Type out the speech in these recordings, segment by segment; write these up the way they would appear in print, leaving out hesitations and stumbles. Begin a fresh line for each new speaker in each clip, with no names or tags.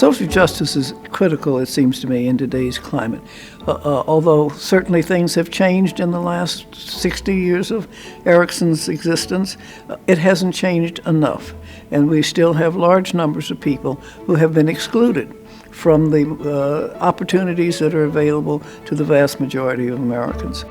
Social justice is critical, it seems to me, in today's climate. Although certainly things have changed in the last 60 years of Erickson's existence, it hasn't changed enough. And we still have large numbers of people who have been excluded from the opportunities that are available to the vast majority of Americans.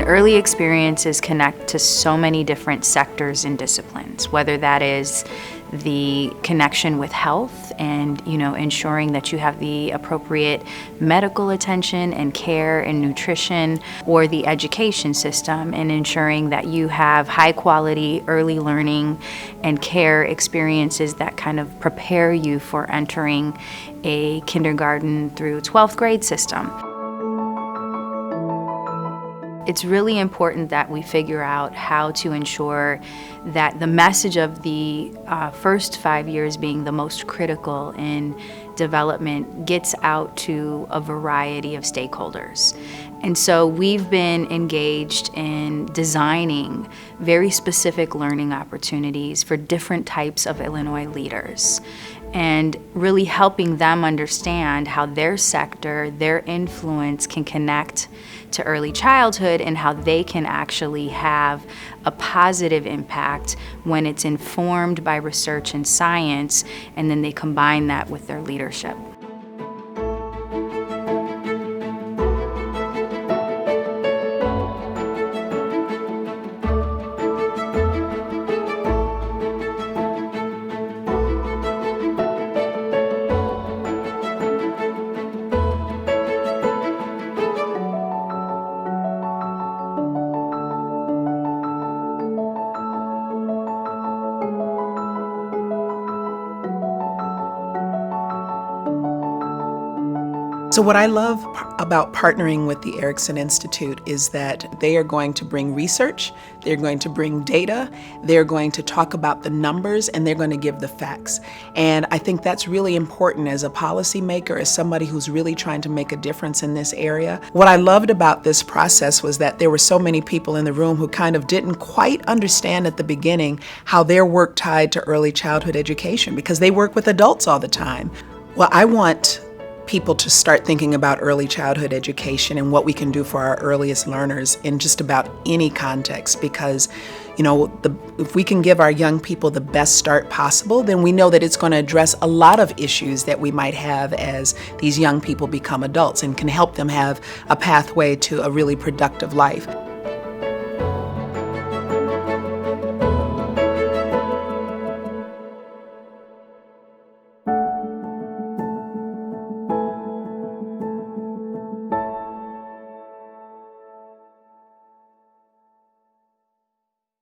Early experiences connect to so many different sectors and disciplines, whether that is the connection with health and, ensuring that you have the appropriate medical attention and care and nutrition, or the education system and ensuring that you have high quality early learning and care experiences that kind of prepare you for entering a kindergarten through 12th grade system. It's really important that we figure out how to ensure that the message of the first 5 years being the most critical in development gets out to a variety of stakeholders. And so we've been engaged in designing very specific learning opportunities for different types of Illinois leaders, and really helping them understand how their sector, their influence can connect to early childhood and how they can actually have a positive impact when it's informed by research and science, and then they combine that with their leadership.
So what I love about partnering with the Erickson Institute is that they are going to bring research, they're going to bring data, they're going to talk about the numbers, and they're going to give the facts. And I think that's really important as a policymaker, as somebody who's really trying to make a difference in this area. What I loved about this process was that there were so many people in the room who kind of didn't quite understand at the beginning how their work tied to early childhood education, because they work with adults all the time. Well, I want people to start thinking about early childhood education and what we can do for our earliest learners in just about any context, because if we can give our young people the best start possible, then we know that it's going to address a lot of issues that we might have as these young people become adults, and can help them have a pathway to a really productive life.